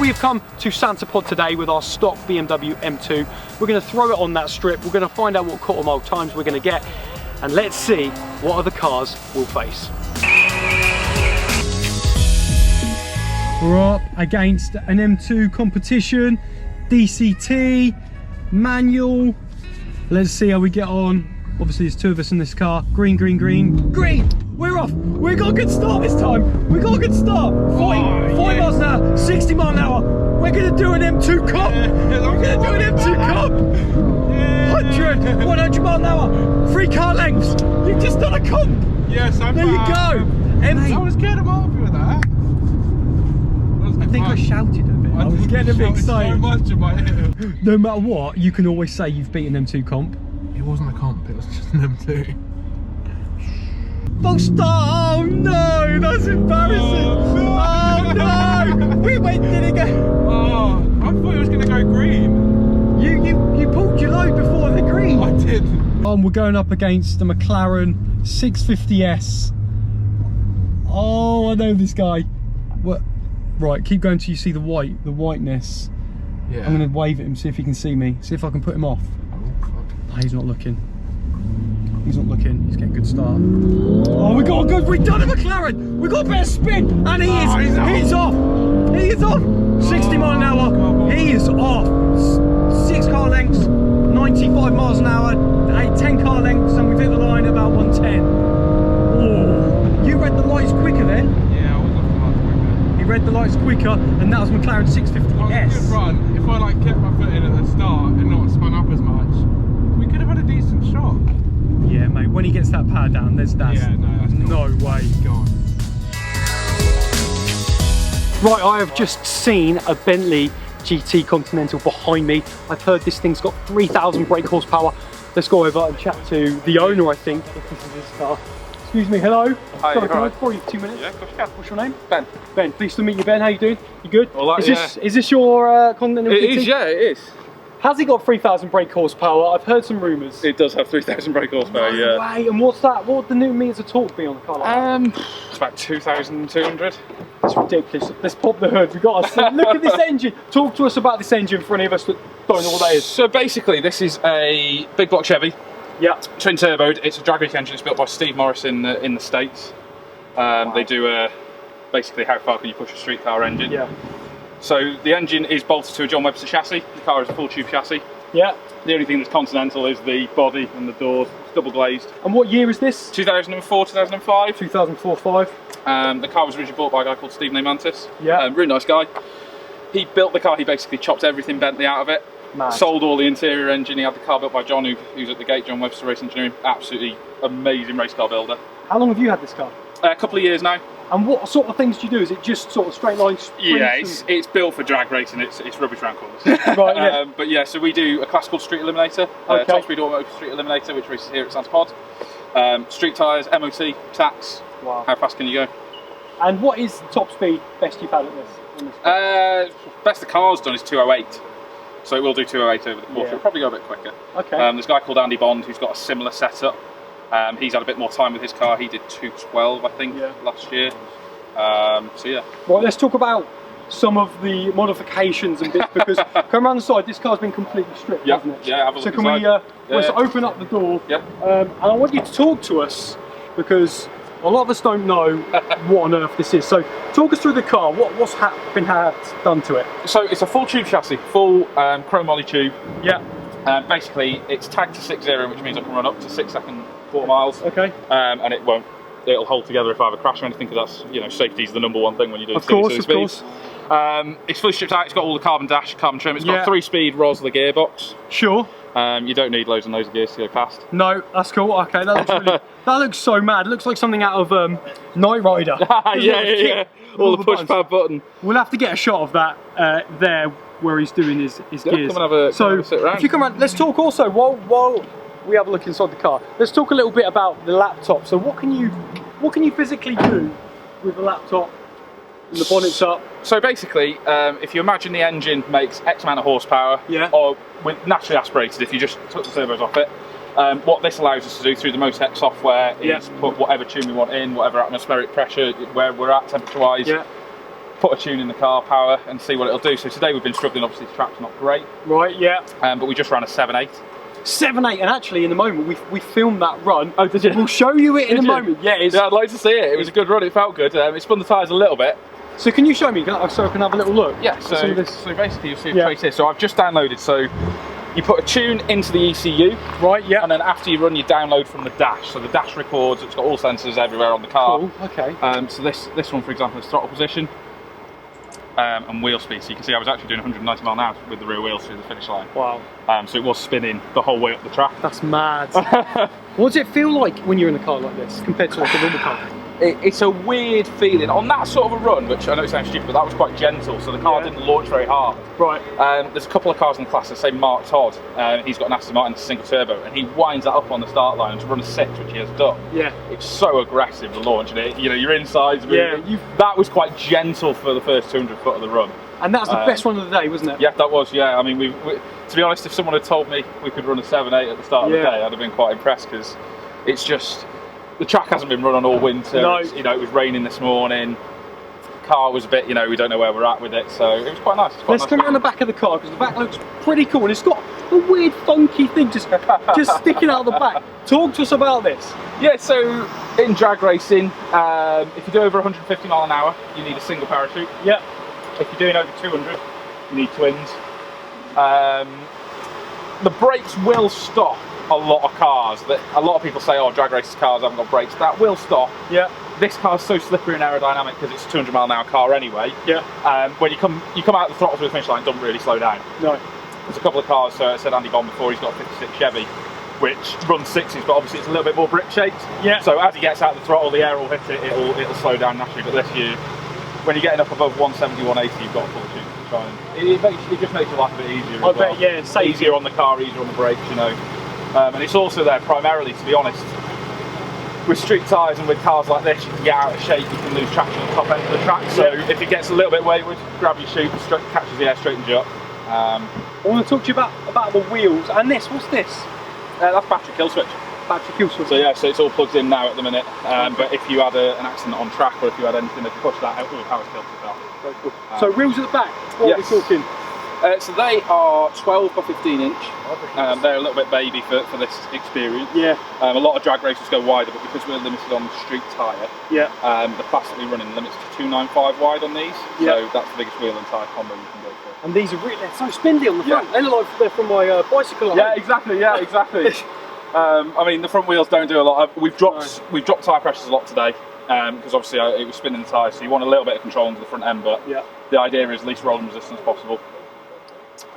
we have come to Santa Pod today with our stock BMW M2. We're going to throw it on that strip. We're going to find out what quarter mile times we're going to get, and let's see what other cars we'll face. We're up against an M2 competition, DCT, manual. Let's see how we get on. Obviously there's two of us in this car. Green, green, green, green! We're off! We got a good start this time! We got a good start! 40 miles an hour, 60 miles an hour. We're gonna do an M2 Cup! We're gonna do an M2 Cup! 100, 100 miles an hour, 3 car lengths. You've just done a comp! Yes, I'm There you go! I was good, I'm happy with that. I think I shouted a bit. I was getting a bit excited. So much in my ear. No matter what, you can always say you've beaten M2 comp. It wasn't a comp, it was just an M2. Full start! Oh no, that's embarrassing! Oh no! We went, did it go? Oh, I thought it was going to go green. You pulled your load before the green. I did. We're going up against the McLaren 650S. Oh, I know this guy. What? Right, keep going till you see the whiteness. Yeah. I'm going to wave at him, see if he can see me, see if I can put him off. Oh, fuck. Oh, he's not looking. He's not looking. He's getting a good start. Oh, we got a good. We've done a McLaren. We got a bit of spin, and he's off. He is off. 60 miles an hour. He is off. 6 car lengths, 95 miles an hour, 10 car lengths, and we've hit the line at about 110. Oh, you read the lights quicker then. Yeah, I was off the lights quicker. He read the lights quicker, and that was McLaren 650S. Well, it was a good run. If I like kept my foot in at the start and not spun up as much, we could have had a decent shot. Yeah, mate, when he gets that power down, that's yeah, that's no way. Gone. Right, I have just seen a Bentley GT Continental behind me. I've heard this thing's got 3,000 brake horsepower. Let's go over and chat to the owner, I think, if this is his car. Excuse me, hello. Hi, Sorry, can I right. borrow you 2 minutes? Yeah, of course you can. What's your name? Ben. Ben, pleased to meet you, Ben. How you doing? You good? All right, Is this your Continental It GT? is, yeah, it is. Has he got 3,000 brake horsepower? I've heard some rumours. It does have 3,000 brake horsepower, yeah. Way. And what's that? What would the new meters of torque be on the car like that? It's about 2,200. It's ridiculous. Let's pop the hood. We've got to see. Look at this engine. Talk to us about this engine for any of us that don't know what that is. So basically, this is a big block Chevy, Yeah. twin turboed. It's a drag race engine. It's built by Steve Morris in the States. They do basically how far can you push a street car engine. Yeah. So the engine is bolted to a John Webster chassis. The car is a full tube chassis. Yeah. The only thing that's continental is the body and the doors. It's double glazed. And what year is this? 2004, 2005. 2004-5. The car was originally bought by a guy called Stephen A. Mantis. Yeah. Really nice guy. He built the car, he basically chopped everything Bentley out of it. Mad. Sold all the interior engine. He had the car built by John, who's at the gate, John Webster Race Engineering. Absolutely amazing race car builder. How long have you had this car? A couple of years now. And what sort of things do you do? Is it just sort of straight line sprints? Yeah, it's built for drag racing. It's rubbish round corners. Right, yeah. But yeah, so we do a class called Street Eliminator, Okay. Top Speed Automotive Street Eliminator, which races here at Santa Pod. Street tyres, MOT, tax. Wow. How fast can you go? And what is the top speed best you've had at this? Best the car's done is 208. So it will do 208 over the course. Yeah. It'll probably go a bit quicker. Okay. There's a guy called Andy Bond who's got a similar setup. He's had a bit more time with his car. He did 212, I think, last year. So yeah. Right, let's talk about some of the modifications and bits, because come around the side, this car's been completely stripped, hasn't it? Yeah, have a look so can inside. let's open up the door. Yep. And I want you to talk to us, because a lot of us don't know what on earth this is. So talk us through the car. What's been done to it? So it's a full tube chassis, full chrome moly tube. Yeah. Basically, it's tagged to 6.0, which means I can run up to 6 second quarter miles. Okay. And it'll hold together if I have a crash or anything, because that's, you know, safety is the number one thing when you do silly speeds. It's fully stripped out. It's got all the carbon dash, carbon trim. It's got a 3-speed Rosler gearbox. Sure. You don't need loads and loads of gears to go fast. No, that's cool. Okay, that looks really, that looks so mad. It looks like something out of Knight Rider. yeah. All the push pad button. We'll have to get a shot of that there where he's doing his gears. Come and have a sit around. If you come around, let's talk also while we have a look inside the car. Let's talk a little bit about the laptop. So what can you physically do with the laptop and the bonnet's up? So basically, if you imagine the engine makes X amount of horsepower, or with naturally aspirated, if you just took the turbos off it, what this allows us to do through the Motec software is put whatever tune we want in, whatever atmospheric pressure, where we're at temperature-wise, put a tune in the car, power, and see what it'll do. So today we've been struggling, obviously the track's not great. Right, yeah. But we just ran a 7.8. 7.8, and actually in the moment we filmed that run. Oh, did you? We'll show you it in a moment. Yeah, yeah, I'd like to see it. It was a good run, it felt good. It spun the tyres a little bit. So can you show me, so I can have a little look? Yeah, so basically you'll see a trace here. So I've just downloaded, so you put a tune into the ECU. Right, yeah. And then after you run, you download from the dash. So the dash records, it's got all sensors everywhere on the car. Cool, okay. So this one, for example, is throttle position and wheel speed. So you can see I was actually doing 190 mile an hour with the rear wheels through the finish line. Wow. So it was spinning the whole way up the track. That's mad. What does it feel like when you're in a car like this compared to like a normal car? It's a weird feeling on that sort of a run, which I know it sounds stupid, but that was quite gentle, so the car didn't launch very hard. Right. There's a couple of cars in the class that say Mark Todd, he's got an Aston Martin single turbo, and he winds that up on the start line to run a 6, which he has done. Yeah. It's so aggressive, the launch, and your insides. That was quite gentle for the first 200 foot of the run. And that's the best one of the day, wasn't it? Yeah, that was. Yeah, I mean, to be honest, if someone had told me we could run a 7.8 at the start of the day, I'd have been quite impressed, because it's just. The track hasn't been run on all winter. No. It was raining this morning. The car was a bit, we don't know where we're at with it, so it was quite nice. Let's come around the back of the car, because the back looks pretty cool, and it's got a weird, funky thing just sticking out the back. Talk to us about this. Yeah, so in drag racing, if you do over 150 mile an hour, you need a single parachute. Yeah. If you're doing over 200, you need twins. The brakes will stop a lot of cars. A lot of people say, oh, drag race cars haven't got brakes. That will stop. Yeah. This car's so slippery and aerodynamic because it's a 200 mile an hour car anyway. Yeah. When you come out the throttle to the finish line, it doesn't really slow down. No. There's a couple of cars, so I said Andy Bond before, he's got a 56 Chevy, which runs 60s, but obviously it's a little bit more brick shaped. Yeah. So as he gets out the throttle, the air will hit it, it'll slow down naturally. But when you're getting up above 170, 180, you've got to pull the tube to try and it just makes your life a bit easier. I bet, yeah, it's easier on the car, easier on the brakes, and it's also there primarily, to be honest, with street tyres and with cars like this, you can get out of shape, you can lose traction at the top end of the track. So if it gets a little bit wayward, grab your chute, catches the air, straightens you up. I want to talk to you about the wheels and this. What's this? That's battery kill switch. Battery kill switch. So yeah, so it's all plugged in now at the minute. But if you had an accident on track or if you had anything that could push that out, all the power's killed to that. Very cool. So wheels at the back. What are we talking? So they are 12 by 15 inch. They're a little bit baby for this experience. Yeah. A lot of drag races go wider, but because we're limited on the street tyre, the plastic we're running limits to 295 wide on these. So that's the biggest wheel and tyre combo you can go for. And these are really, they're so spindly on the front. They look like they're from my bicycle. Yeah, exactly. Yeah, exactly. I mean, the front wheels don't do a lot. We've dropped tyre pressures a lot today. Because obviously it was spinning the tyres, so you want a little bit of control into the front end, but the idea is least rolling resistance possible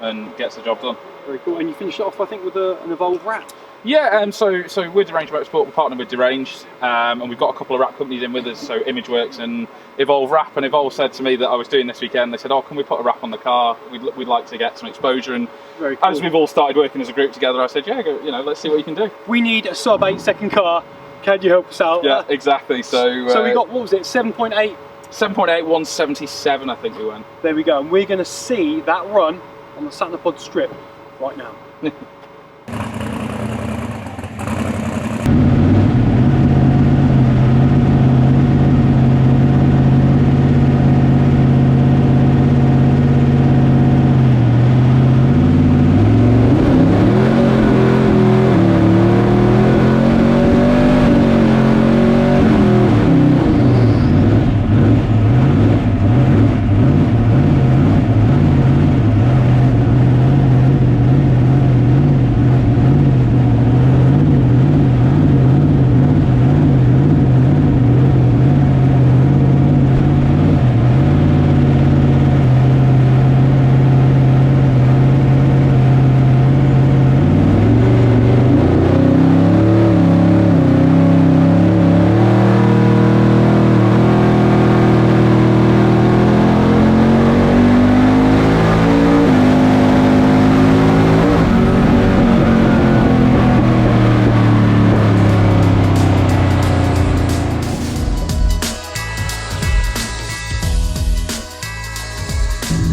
and gets the job done. Very cool. And you finished it off, I think, with an Evolve wrap. Yeah, so with Deranged Motorsport, we're partnered with Deranged, and we've got a couple of wrap companies in with us, so Imageworks and Evolve Wrap. And Evolve said to me that I was doing this weekend, they said, oh, can we put a wrap on the car? We'd like to get some exposure. And very cool. As we've all started working as a group together, I said, yeah, let's see what you can do. We need a sub 8 second car. Can you help us out? Yeah, exactly. So we got, what was it, 7.8? 7.8, 177 I think we went. There we go, and we're going to see that run on the Satnapod strip right now.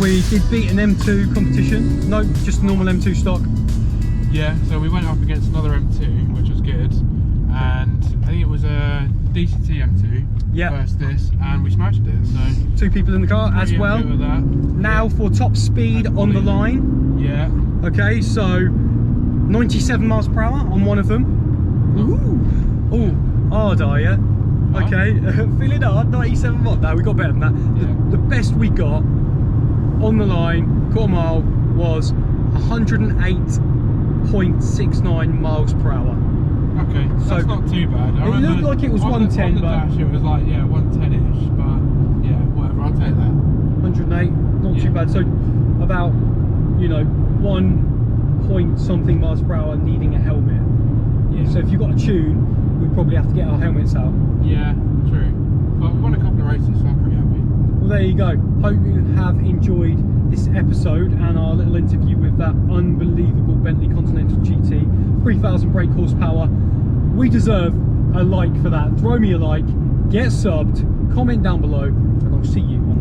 We did beat an M2 competition. No, just a normal M2 stock. Yeah, so we went up against another M2, which was good, and I think it was a DCT M2 Yeah. versus this, and we smashed it. So 2 people in the car as pretty well. happy with that. Now for top speed on the line. Yeah. Okay, so 97 miles per hour on one of them. Ooh. Ooh, hard are you? Okay, feeling hard, 97 watt. No, we got better than that. Yeah. The best we got on the line, quarter mile, was 108.69 miles per hour. Okay, So- that's not too bad. I It looked remember like it was on 110, on the but- dash it was like, yeah, 110-ish, but yeah, whatever, I'll take that. 108, not Yeah. too bad. So about, you know, 1 point something miles per hour needing a helmet. Yeah. So if you've got a tune, we'd probably have to get our helmets out. Yeah, true. But we won a couple of races, so I'm pretty happy. Well, there you go. Hope you have enjoyed this episode and our little interview with that unbelievable Bentley Continental GT, 3,000 brake horsepower. We deserve a like for that. Throw me a like, get subbed, comment down below, and I'll see you on the